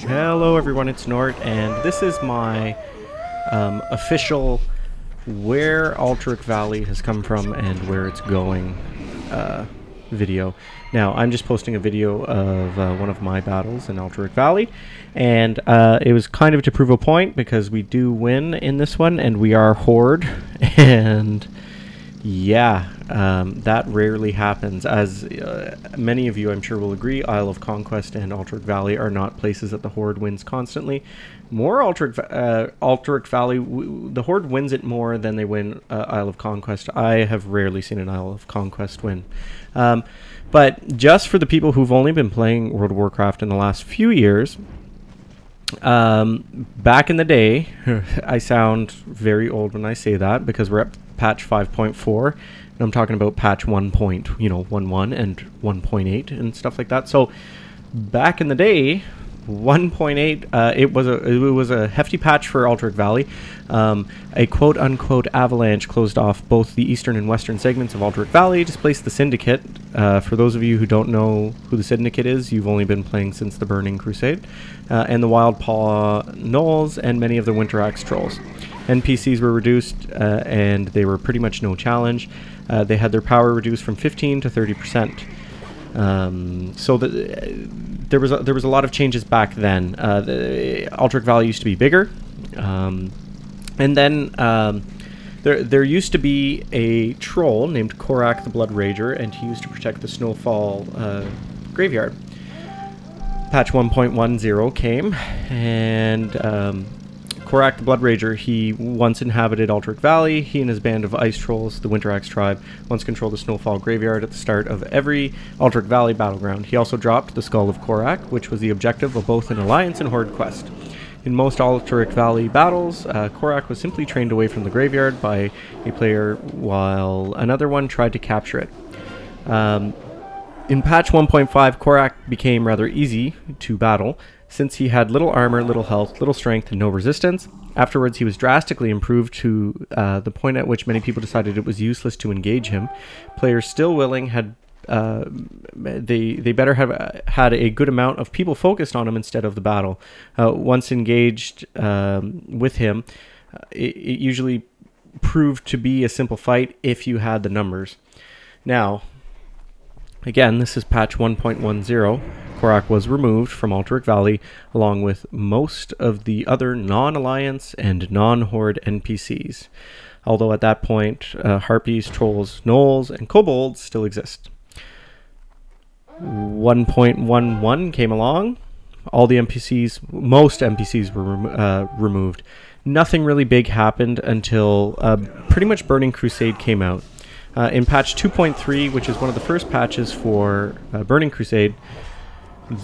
Hello everyone, it's Nort, and this is my official where Alterac Valley has come from and where it's going video. Now, I'm just posting a video of one of my battles in Alterac Valley, and it was kind of to prove a point because we do win in this one, and we are Horde, and yeah, that rarely happens. As many of you I'm sure will agree, Isle of Conquest and Alterac Valley are not places that the Horde wins constantly. More Alterac Valley, the Horde wins it more than they win Isle of Conquest. I have rarely seen an Isle of Conquest win. But just for the people who've only been playing World of Warcraft in the last few years, back in the day, I sound very old when I say that because we're at patch 5.4, and I'm talking about patch 1.11 and 1.8 and stuff like that. So back in the day, 1.8, it was a hefty patch for Alterac Valley. A quote-unquote avalanche closed off both the eastern and western segments of Alterac Valley, displaced the Syndicate. For those of you who don't know who the Syndicate is, you've only been playing since the Burning Crusade, and the Wild Paw Gnolls and many of the Winter Axe Trolls. NPCs were reduced, and they were pretty much no challenge. They had their power reduced from 15 to 30%. So there was a lot of changes back then. The Alterac Valley used to be bigger, and then there used to be a troll named Korak the Blood Rager, and he used to protect the Snowfall graveyard. Patch 1.10 came, and Korak the Blood Rager, he once inhabited Alterac Valley. He and his band of ice trolls, the Winter Axe tribe, once controlled the Snowfall graveyard at the start of every Alterac Valley battleground. He also dropped the Skull of Korak, which was the objective of both an Alliance and Horde quest. In most Alterac Valley battles, Korak was simply trained away from the graveyard by a player while another one tried to capture it. In patch 1.5, Korak became rather easy to battle, since he had little armor, little health, little strength, and no resistance. Afterwards, he was drastically improved to the point at which many people decided it was useless to engage him. Players still willing had they better have had a good amount of people focused on him instead of the battle. Once engaged with him, it usually proved to be a simple fight if you had the numbers. Now, again, this is patch 1.10. Korak was removed from Alterac Valley, along with most of the other non-Alliance and non-Horde NPCs. Although at that point, Harpies, Trolls, Gnolls, and Kobolds still exist. 1.11 came along. All the NPCs, most NPCs were removed. Nothing really big happened until pretty much Burning Crusade came out. In patch 2.3, which is one of the first patches for Burning Crusade,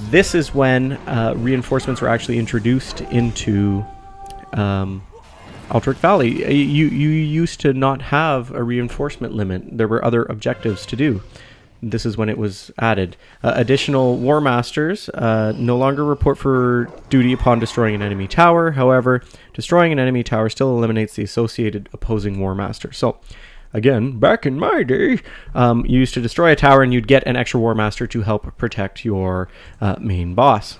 this is when reinforcements were actually introduced into Alterac Valley. You used to not have a reinforcement limit. There were other objectives to do. This is when it was added. Additional War Masters no longer report for duty upon destroying an enemy tower. However, destroying an enemy tower still eliminates the associated opposing War Master. So, again, back in my day, you used to destroy a tower and you'd get an extra War Master to help protect your main boss.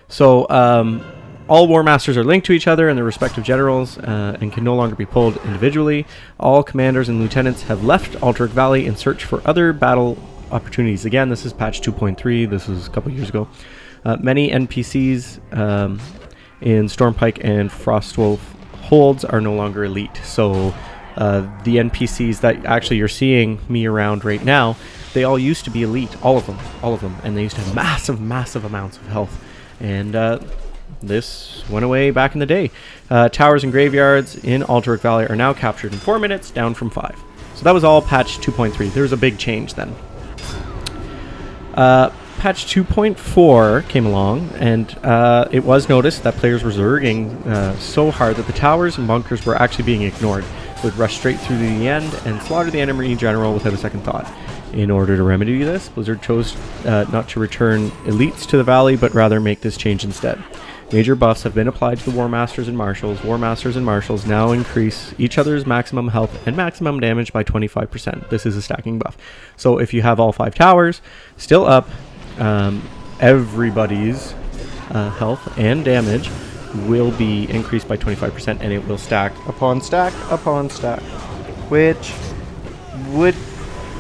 So, all War Masters are linked to each other and their respective generals and can no longer be pulled individually. All commanders and lieutenants have left Alterac Valley in search for other battle opportunities. Again, this is patch 2.3. This was a couple years ago. Many NPCs in Stormpike and Frostwolf holds are no longer elite. So, the NPCs that actually you're seeing me around right now, they all used to be elite, all of them, and they used to have massive amounts of health, and this went away back in the day. Towers and graveyards in Alterac Valley are now captured in 4 minutes, down from 5. So that was all patch 2.3. There was a big change then. Patch 2.4 came along, and it was noticed that players were zerging so hard that the towers and bunkers were actually being ignored. Would rush straight through to the end and slaughter the enemy general without a second thought. In order to remedy this, Blizzard chose not to return elites to the valley, but rather make this change instead. Major buffs have been applied to the War Masters and Marshals. War Masters and Marshals now increase each other's maximum health and maximum damage by 25%. This is a stacking buff. So if you have all 5 towers still up, everybody's health and damage will be increased by 25%, and it will stack upon stack upon stack, which would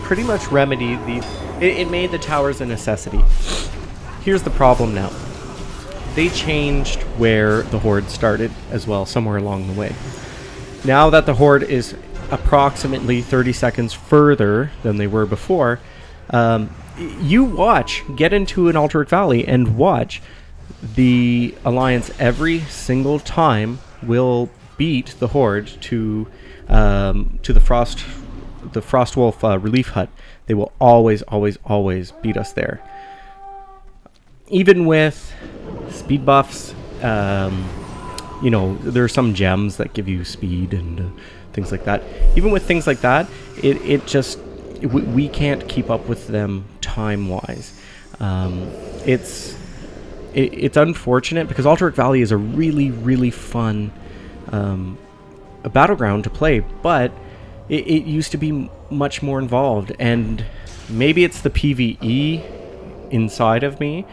pretty much remedy the... It made the towers a necessity. Here's the problem now. They changed where the Horde started as well, somewhere along the way. Now that the Horde is approximately 30 seconds further than they were before, you get into an Alterac Valley and watch the Alliance every single time will beat the Horde to the Frostwolf relief hut. They will always, always, always beat us there. Even with speed buffs, you know, there are some gems that give you speed and things like that. Even with things like that, we can't keep up with them time-wise. It's unfortunate because Alterac Valley is a really, really fun a battleground to play, but it used to be much more involved, and maybe it's the PvE inside of me.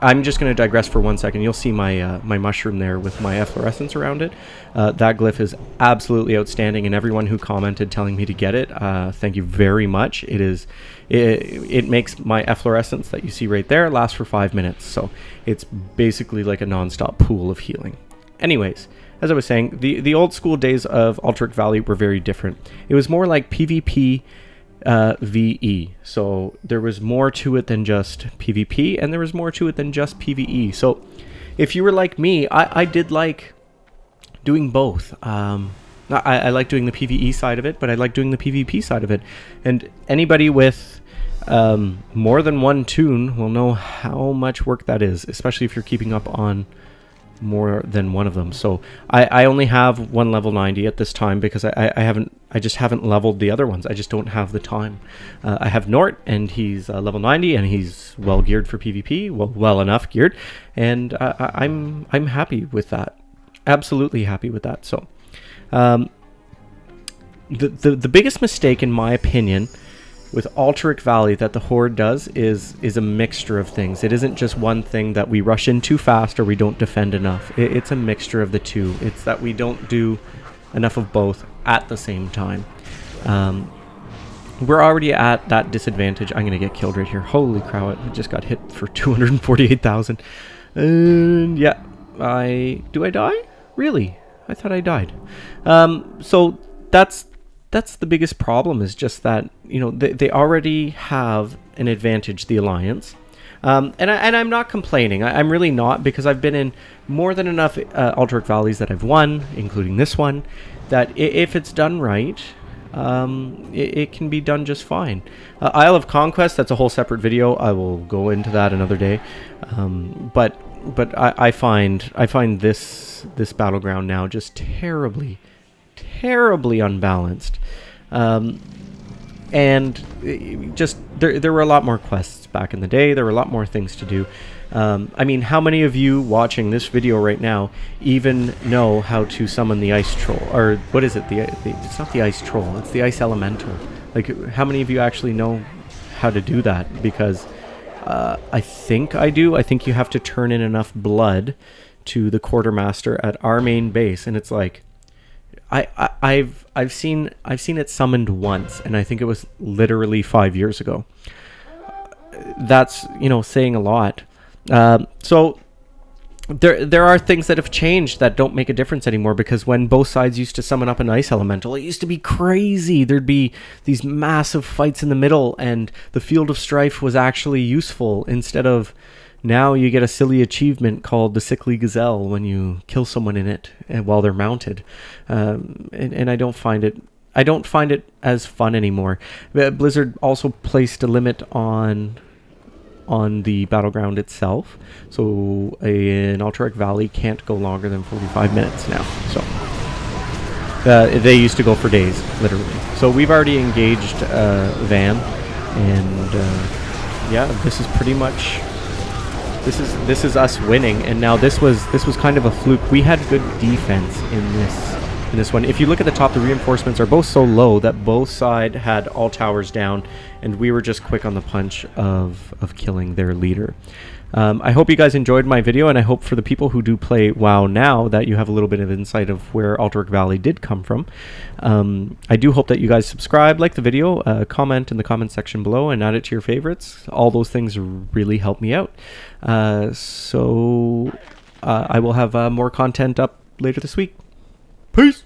I'm just going to digress for 1 second. You'll see my my mushroom there with my efflorescence around it. That glyph is absolutely outstanding, and everyone who commented telling me to get it, thank you very much. It makes my efflorescence that you see right there last for 5 minutes, so it's basically like a non-stop pool of healing. Anyways, as I was saying, the old school days of Alterac Valley were very different. It was more like PvPVE. So there was more to it than just PvP, and there was more to it than just PvE. So if you were like me, I did like doing both. I like doing the PvE side of it, but I like doing the PvP side of it. And anybody with more than one toon will know how much work that is, especially if you're keeping up on more than one of them. So I only have one level 90 at this time because I just haven't leveled the other ones. I just don't have the time. I have Nort, and he's level 90, and he's well geared for PvP, well enough geared, and I'm happy with that. Absolutely happy with that. So the biggest mistake, in my opinion, with Alterac Valley that the Horde does is a mixture of things. It isn't just one thing that we rush in too fast or we don't defend enough. It's a mixture of the two. It's that we don't do enough of both at the same time. We're already at that disadvantage. I'm going to get killed right here. Holy cow, I just got hit for 248,000. And yeah, do I die? Really? I thought I died. So that's the biggest problem, is just that, you know, they already have an advantage, the Alliance. And I'm not complaining. I'm really not, because I've been in more than enough Alterac Valleys that I've won, including this one, that if it's done right, it can be done just fine. Isle of Conquest, that's a whole separate video. I will go into that another day. But I find this battleground now just terribly unbalanced, and just there were a lot more quests back in the day. There were a lot more things to do. I mean, how many of you watching this video right now even know how to summon the ice troll? Or what is it? It's not the ice troll, it's the ice elemental. Like, how many of you actually know how to do that? Because I think I do. I think you have to turn in enough blood to the quartermaster at our main base, and it's like, I've seen it summoned once, and I think it was literally 5 years ago. That's, you know, saying a lot. So there are things that have changed that don't make a difference anymore, because when both sides used to summon up an ice elemental, it used to be crazy. There'd be these massive fights in the middle, and the field of strife was actually useful, instead of now you get a silly achievement called the Sickly Gazelle when you kill someone in it while they're mounted. And I don't find it as fun anymore. Blizzard also placed a limit on the battleground itself, so an Alterac Valley can't go longer than 45 minutes now. So they used to go for days, literally. So we've already engaged Van, and yeah, this is pretty much. This is us winning, and now this was kind of a fluke. We had good defense in this one. If you look at the top, the reinforcements are both so low that both sides had all towers down, and we were just quick on the punch of killing their leader. I hope you guys enjoyed my video, and I hope for the people who do play WoW now that you have a little bit of insight of where Alterac Valley did come from. I do hope that you guys subscribe, like the video, comment in the comment section below, and add it to your favorites. All those things really help me out. I will have more content up later this week. Peace!